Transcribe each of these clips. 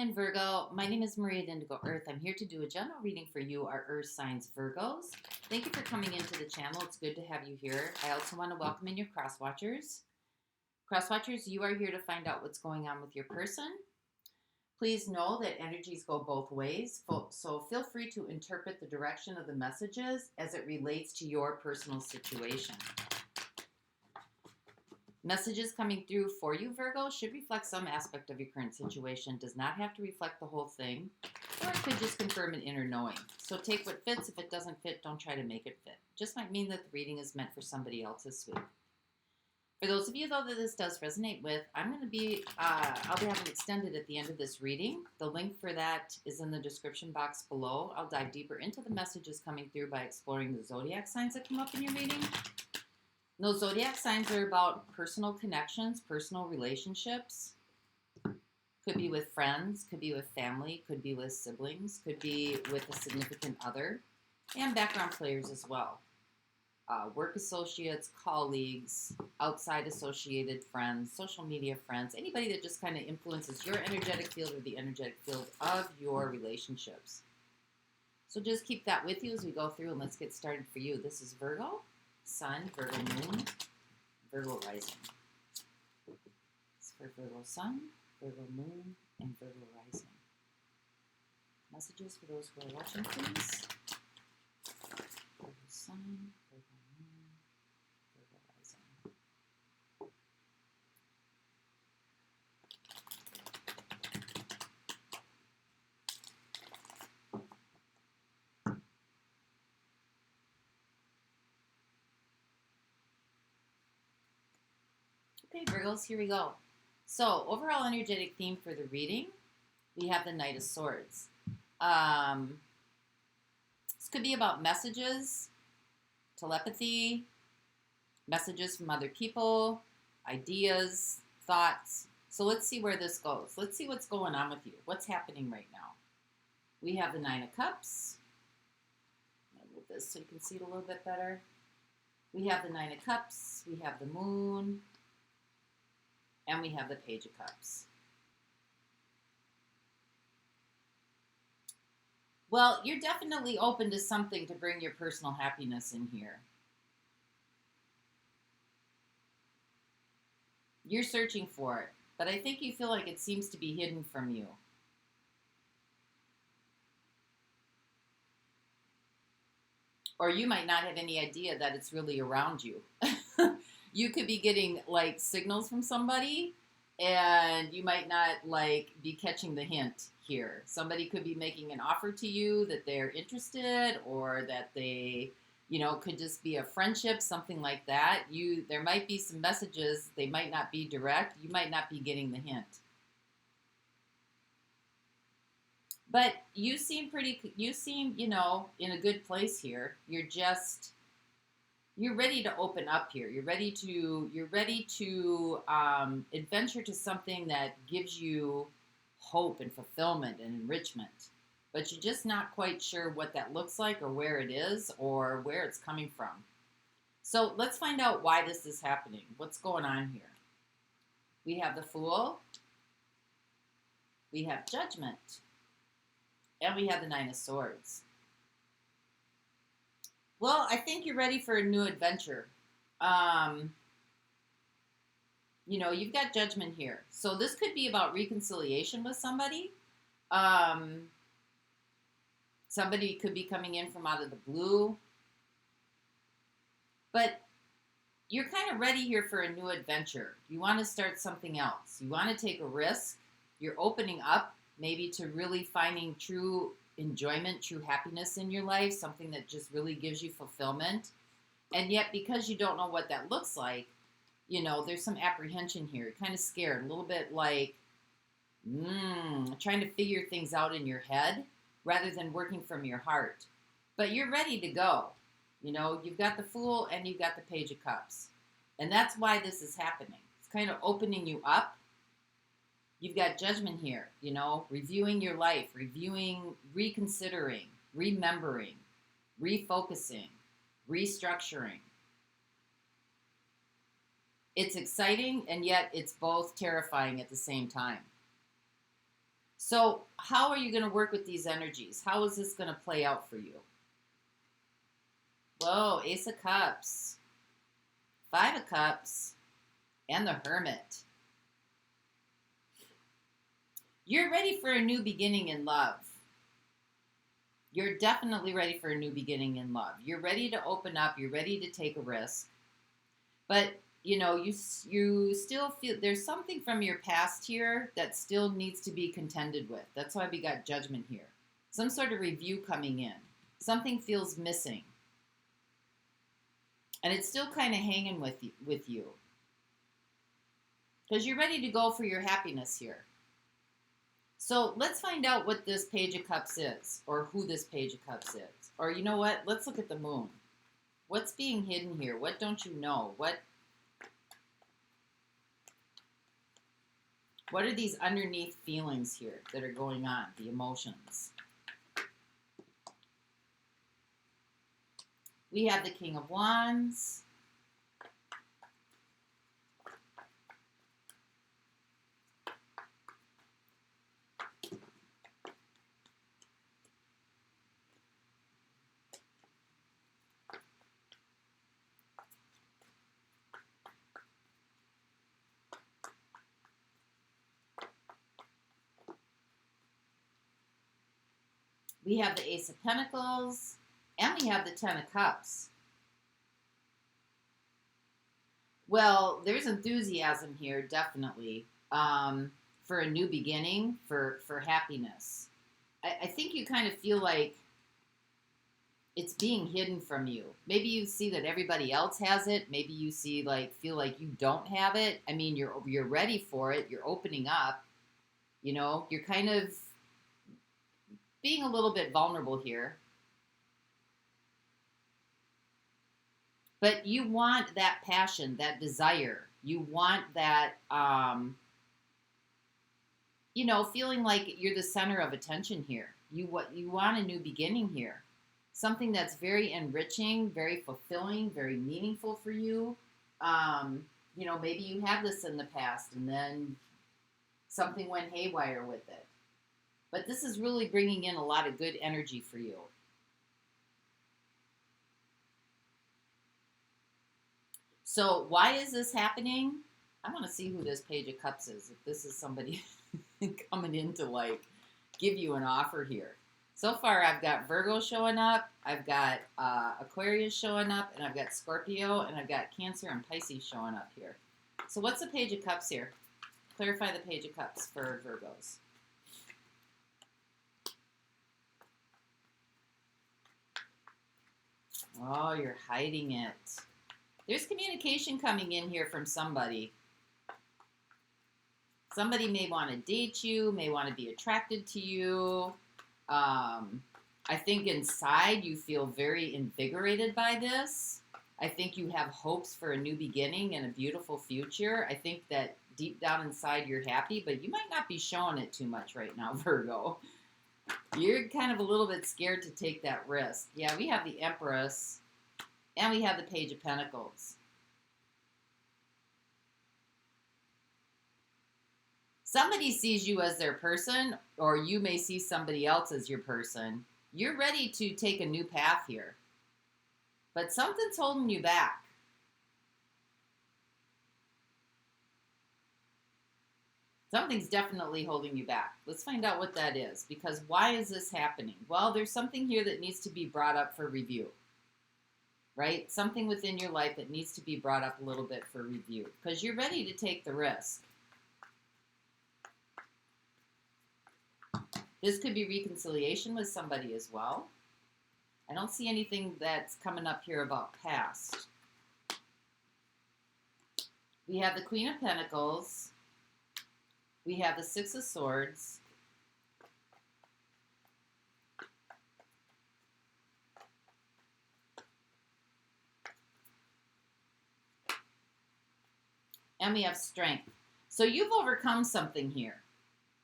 in Virgo. My name is Maria Indigo Earth. I'm here to do a general reading for you, our Earth signs Virgos. Thank you for coming into the channel. It's good to have you here. I also want to welcome in your cross watchers. Cross watchers, you are here to find out what's going on with your person. Please know that energies go both ways, so feel free to interpret the direction of the messages as it relates to your personal situation. Messages coming through for you, Virgo, should reflect some aspect of your current situation. Does not have to reflect the whole thing, or it could just confirm an inner knowing. So take what fits. If it doesn't fit, don't try to make it fit. Just might mean that the reading is meant for somebody else this week. For those of you, though, that this does resonate with, I'll be having extended at the end of this reading. The link for that is in the description box below. I'll dive deeper into the messages coming through by exploring the zodiac signs that come up in your reading. Those zodiac signs are about personal connections, personal relationships. Could be with friends, could be with family, could be with siblings, could be with a significant other, and background players as well. Work associates, colleagues, outside associated friends, social media friends, anybody that just kind of influences your energetic field or the energetic field of your relationships. So just keep that with you as we go through, and let's get started for you. This is Virgo. Sun, Virgo Moon, Virgo Rising. It's for Virgo Sun, Virgo Moon, and Virgo Rising. Messages for those who are watching, please. Virgo Sun, Virgo Moon, Virgo Rising. Okay, Virgos, here we go. So, overall energetic theme for the reading, we have the Knight of Swords. This could be about messages, telepathy, messages from other people, ideas, thoughts. So let's see where this goes. Let's see what's going on with you. What's happening right now? We have the Nine of Cups. I'll move this so you can see it a little bit better. We have the Nine of Cups. We have the Moon. And we have the Page of Cups. Well, you're definitely open to something to bring your personal happiness in here. You're searching for it, but I think you feel like it seems to be hidden from you. Or you might not have any idea that it's really around you. You could be getting like signals from somebody and you might not like be catching the hint here. Somebody could be making an offer to you that they're interested, or that they, could just be a friendship, something like that. There might be some messages. They might not be direct. You might not be getting the hint. But you seem in a good place here. You're ready to open up here. You're ready to adventure to something that gives you hope and fulfillment and enrichment. But you're just not quite sure what that looks like, or where it is, or where it's coming from. So let's find out why this is happening. What's going on here? We have the Fool. We have Judgment. And we have the Nine of Swords. Well, I think you're ready for a new adventure. You've got Judgment here. So this could be about reconciliation with somebody. Somebody could be coming in from out of the blue. But you're kind of ready here for a new adventure. You want to start something else. You want to take a risk. You're opening up maybe to really finding true enjoyment, true happiness in your life, something that just really gives you fulfillment. And yet, because you don't know what that looks like, there's some apprehension here. You're kind of scared, a little bit like trying to figure things out in your head rather than working from your heart. But you're ready to go. You've got the Fool and you've got the Page of Cups. And that's why this is happening. It's kind of opening you up. You've got Judgment here, reviewing your life, reconsidering, remembering, refocusing, restructuring. It's exciting, and yet it's both terrifying at the same time. So how are you going to work with these energies? How is this going to play out for you? Whoa, Ace of Cups, Five of Cups, and the Hermit. You're ready for a new beginning in love. You're definitely ready for a new beginning in love. You're ready to open up. You're ready to take a risk. But, you know, you still feel there's something from your past here that still needs to be contended with. That's why we got Judgment here. Some sort of review coming in. Something feels missing. And it's still kind of hanging with you. Because you're ready to go for your happiness here. So let's find out what this Page of Cups is, or who this Page of Cups is. Or you know what? Let's look at the Moon. What's being hidden here? What don't you know? What are these underneath feelings here that are going on, the emotions? We have the King of Wands. We have the Ace of Pentacles, and we have the Ten of Cups. Well, there's enthusiasm here, definitely, for a new beginning, for happiness. I think you kind of feel like it's being hidden from you. Maybe you see that everybody else has it. Maybe you feel like you don't have it. I mean, you're ready for it. You're opening up. You know, you're kind of being a little bit vulnerable here. But you want that passion, that desire. You want that, you know, feeling like you're the center of attention here. You want a new beginning here. Something that's very enriching, very fulfilling, very meaningful for you. You know, maybe you had this in the past and then something went haywire with it. But this is really bringing in a lot of good energy for you. So why is this happening? I want to see who this Page of Cups is. If this is somebody coming in to like give you an offer here. So far I've got Virgo showing up. I've got Aquarius showing up. And I've got Scorpio. And I've got Cancer and Pisces showing up here. So what's the Page of Cups here? Clarify the Page of Cups for Virgos. Oh, you're hiding it. There's communication coming in here from somebody. Somebody may want to date you, may want to be attracted to you. I think inside you feel very invigorated by this. I think you have hopes for a new beginning and a beautiful future. I think that deep down inside you're happy, but you might not be showing it too much right now, Virgo. You're kind of a little bit scared to take that risk. Yeah, we have the Empress, and we have the Page of Pentacles. Somebody sees you as their person, or you may see somebody else as your person. You're ready to take a new path here. But something's holding you back. Something's definitely holding you back. Let's find out what that is. Because why is this happening? Well, there's something here that needs to be brought up for review. Right? Something within your life that needs to be brought up a little bit for review. Because you're ready to take the risk. This could be reconciliation with somebody as well. I don't see anything that's coming up here about past. We have the Queen of Pentacles. We have the Six of Swords. And we have Strength. So you've overcome something here.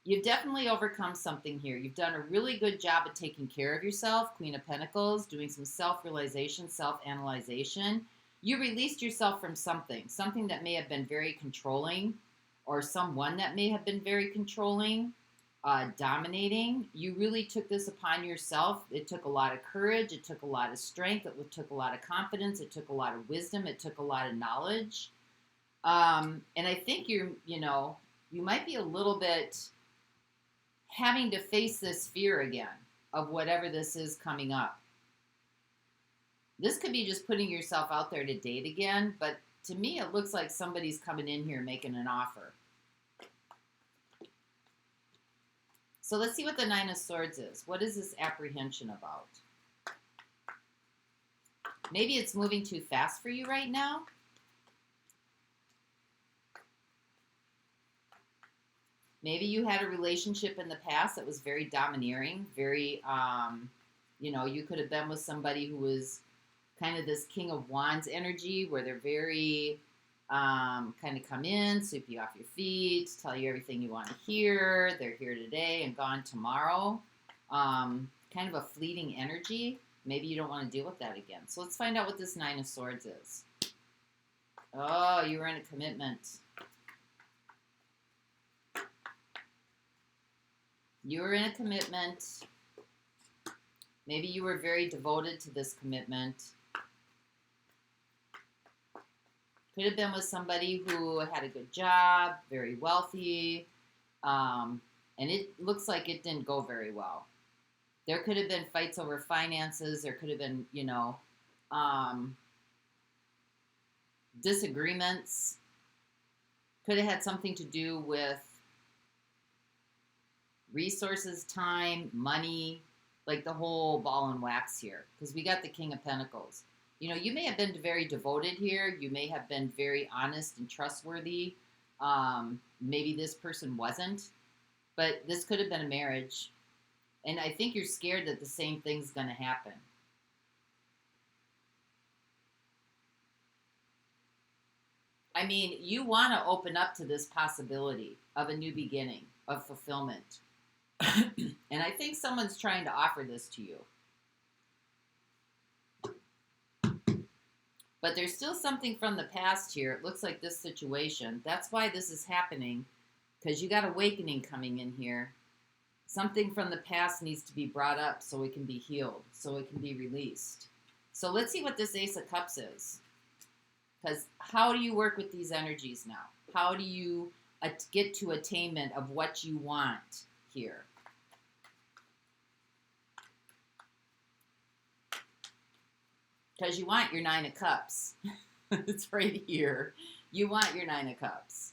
You've definitely overcome something here. You've done a really good job of taking care of yourself. Queen of Pentacles, doing some self-realization, self-analyzation. You released yourself from something that may have been very controlling, or someone that may have been very controlling. dominating. You really took this upon yourself. It took a lot of courage. It took a lot of strength. It took a lot of confidence. It took a lot of wisdom. It took a lot of knowledge. And I think you might be a little bit having to face this fear again of whatever this is coming up. This could be just putting yourself out there to date again, but to me, it looks like somebody's coming in here making an offer. So let's see what the Nine of Swords is. What is this apprehension about? Maybe it's moving too fast for you right now. Maybe you had a relationship in the past that was very domineering, very, you could have been with somebody who was kind of this King of Wands energy where they're very kind of come in, sweep you off your feet, tell you everything you want to hear. They're here today and gone tomorrow. Kind of a fleeting energy. Maybe you don't want to deal with that again. So let's find out what this Nine of Swords is. Oh, you were in a commitment. You were in a commitment. Maybe you were very devoted to this commitment. Could have been with somebody who had a good job, very wealthy, and it looks like it didn't go very well. There could have been fights over finances. There could have been, disagreements. Could have had something to do with resources, time, money, like the whole ball and wax here. Because we got the King of Pentacles. You may have been very devoted here. You may have been very honest and trustworthy. Maybe this person wasn't. But this could have been a marriage. And I think you're scared that the same thing's going to happen. I mean, you want to open up to this possibility of a new beginning, of fulfillment. And I think someone's trying to offer this to you. But there's still something from the past here. It looks like this situation. That's why this is happening, because you got awakening coming in here. Something from the past needs to be brought up so it can be healed, so it can be released. So let's see what this Ace of Cups is. Because how do you work with these energies now? How do you get to attainment of what you want here? Because you want your Nine of Cups. It's right here. You want your Nine of Cups.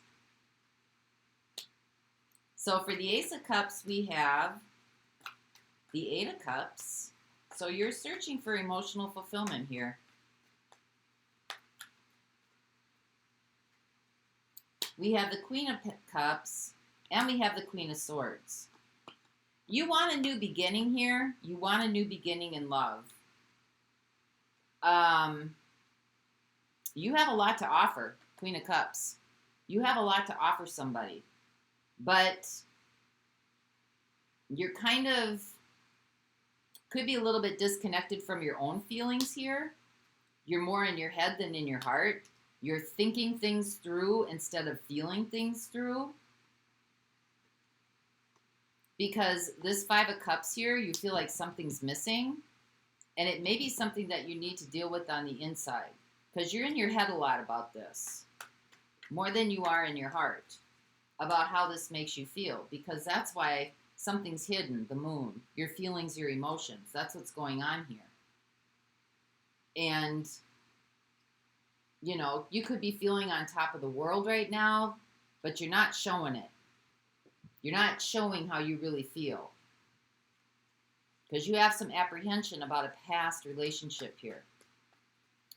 So for the Ace of Cups, we have the Eight of Cups. So you're searching for emotional fulfillment here. We have the Queen of Cups, and we have the Queen of Swords. You want a new beginning here. You want a new beginning in love. You have a lot to offer, Queen of Cups. You have a lot to offer somebody. But you're kind of, could be a little bit disconnected from your own feelings here. You're more in your head than in your heart. You're thinking things through instead of feeling things through. Because this Five of Cups here, you feel like something's missing. And it may be something that you need to deal with on the inside. Because you're in your head a lot about this. More than you are in your heart. About how this makes you feel. Because that's why something's hidden, the moon. Your feelings, your emotions. That's what's going on here. And, you could be feeling on top of the world right now. But you're not showing it. You're not showing how you really feel. Because you have some apprehension about a past relationship here.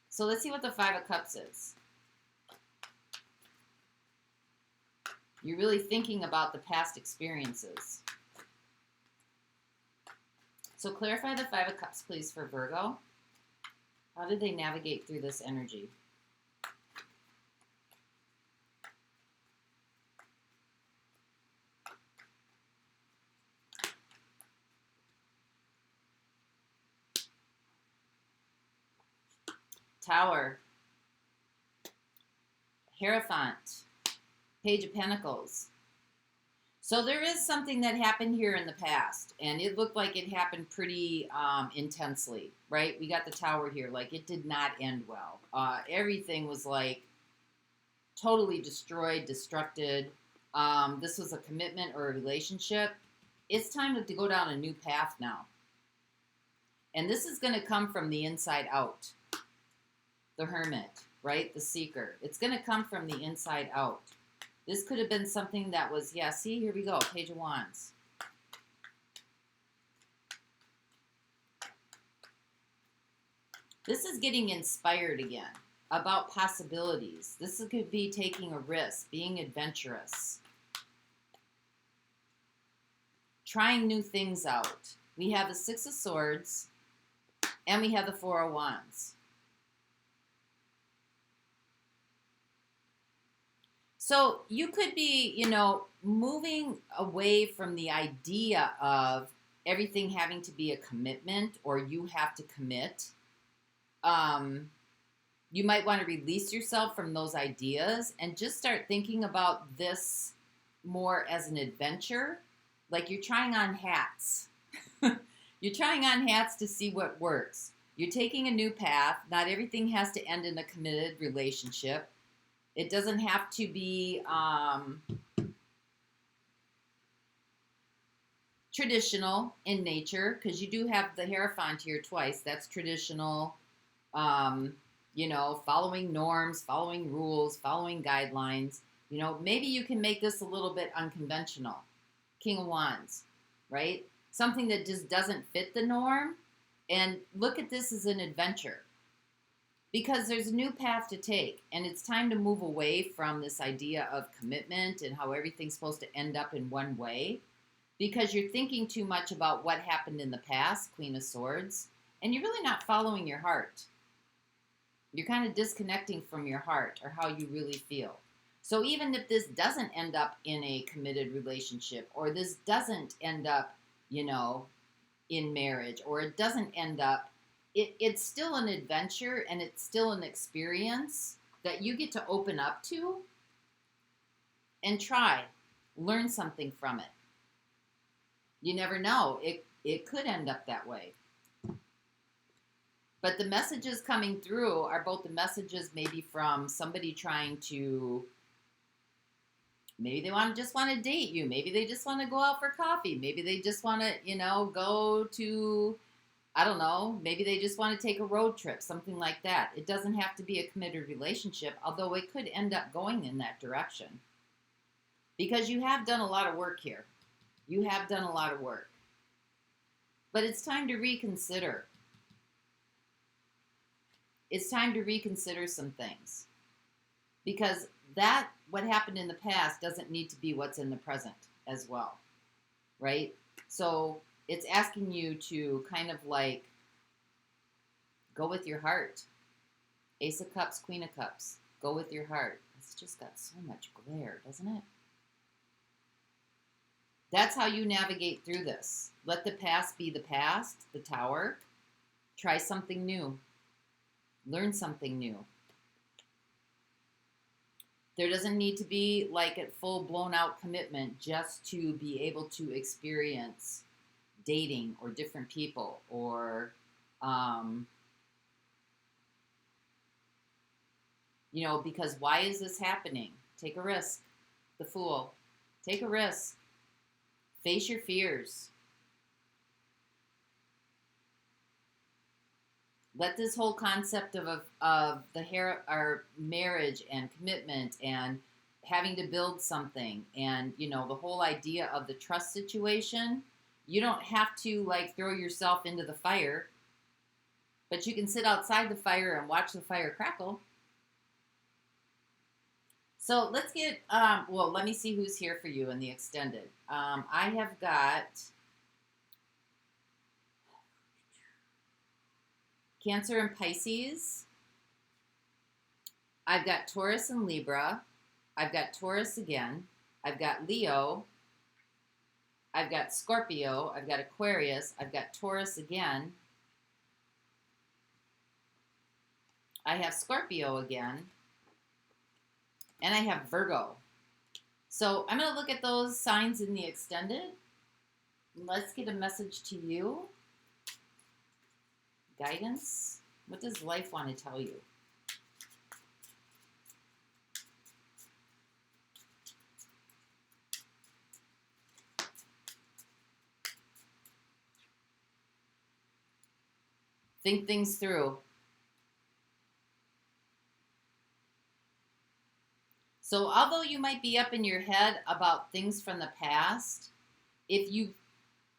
So let's see what the Five of Cups is. You're really thinking about the past experiences. So clarify the Five of Cups, please, for Virgo. How did they navigate through this energy? Tower, Hierophant, Page of Pentacles. So there is something that happened here in the past, and it looked like it happened pretty intensely, right? We got the Tower here. Like, it did not end well. Everything was, like, totally destroyed, destructed. This was a commitment or a relationship. It's time to go down a new path now. And this is going to come from the inside out. The Hermit, right? The Seeker. It's going to come from the inside out. This could have been something that was, yeah, see, here we go, Page of Wands. This is getting inspired again about possibilities. This could be taking a risk, being adventurous, trying new things out. We have the Six of Swords, and we have the Four of Wands. So you could be, you know, moving away from the idea of everything having to be a commitment or you have to commit. You might want to release yourself from those ideas and just start thinking about this more as an adventure. Like you're trying on hats. You're trying on hats to see what works. You're taking a new path. Not everything has to end in a committed relationship. It doesn't have to be traditional in nature, because you do have the Hierophant here twice. That's traditional, you know, following norms, following rules, following guidelines. You know, maybe you can make this a little bit unconventional. King of Wands, right? Something that just doesn't fit the norm. And look at this as an adventure. Because there's a new path to take, and it's time to move away from this idea of commitment and how everything's supposed to end up in one way, because you're thinking too much about what happened in the past, Queen of Swords, and you're really not following your heart. You're kind of disconnecting from your heart or how you really feel. So even if this doesn't end up in a committed relationship, or this doesn't end up, you know, in marriage, or it doesn't end up, it's still an adventure and it's still an experience that you get to open up to and try. Learn something from it. You never know. It could end up that way. But the messages coming through are both the messages maybe from somebody trying to, maybe they just want to date you. Maybe they just want to go out for coffee. Maybe they just want to, you know, go to, I don't know, maybe they just want to take a road trip, something like that. It doesn't have to be a committed relationship, although it could end up going in that direction. Because you have done a lot of work here. You have done a lot of work. But it's time to reconsider. It's time to reconsider some things. Because that, what happened in the past, doesn't need to be what's in the present as well. Right? So it's asking you to kind of like go with your heart. Ace of Cups, Queen of Cups. Go with your heart. It's just got so much glare, doesn't it? That's how you navigate through this. Let the past be the past, the Tower. Try something new. Learn something new. There doesn't need to be like a full blown out commitment just to be able to experience dating or different people or, you know, because why is this happening? Take a risk. The Fool. Take a risk. Face your fears. Let this whole concept of our marriage and commitment and having to build something and, you know, the whole idea of the trust situation. You don't have to, like, throw yourself into the fire, but you can sit outside the fire and watch the fire crackle. So let's get, well, let me see who's here for you in the extended. I have got Cancer and Pisces. I've got Taurus and Libra. I've got Taurus again. I've got Leo. I've got Scorpio. I've got Aquarius. I've got Taurus again. I have Scorpio again. And I have Virgo. So I'm going to look at those signs in the extended. Let's get a message to you. Guidance. What does life want to tell you? Think things through. So although you might be up in your head about things from the past, if you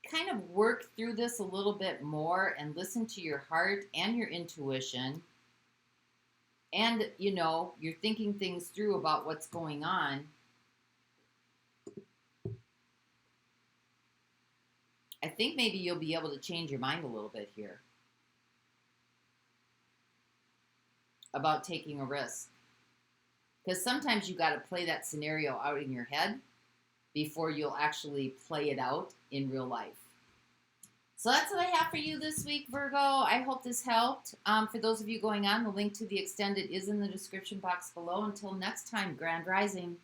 kind of work through this a little bit more and listen to your heart and your intuition, and, you know, you're thinking things through about what's going on, I think maybe you'll be able to change your mind a little bit here about taking a risk. Because sometimes you got to play that scenario out in your head before you'll actually play it out in real life. So that's what I have for you this week, Virgo. I hope this helped. For those of you going on, the link to the extended is in the description box below. Until next time, Grand Rising.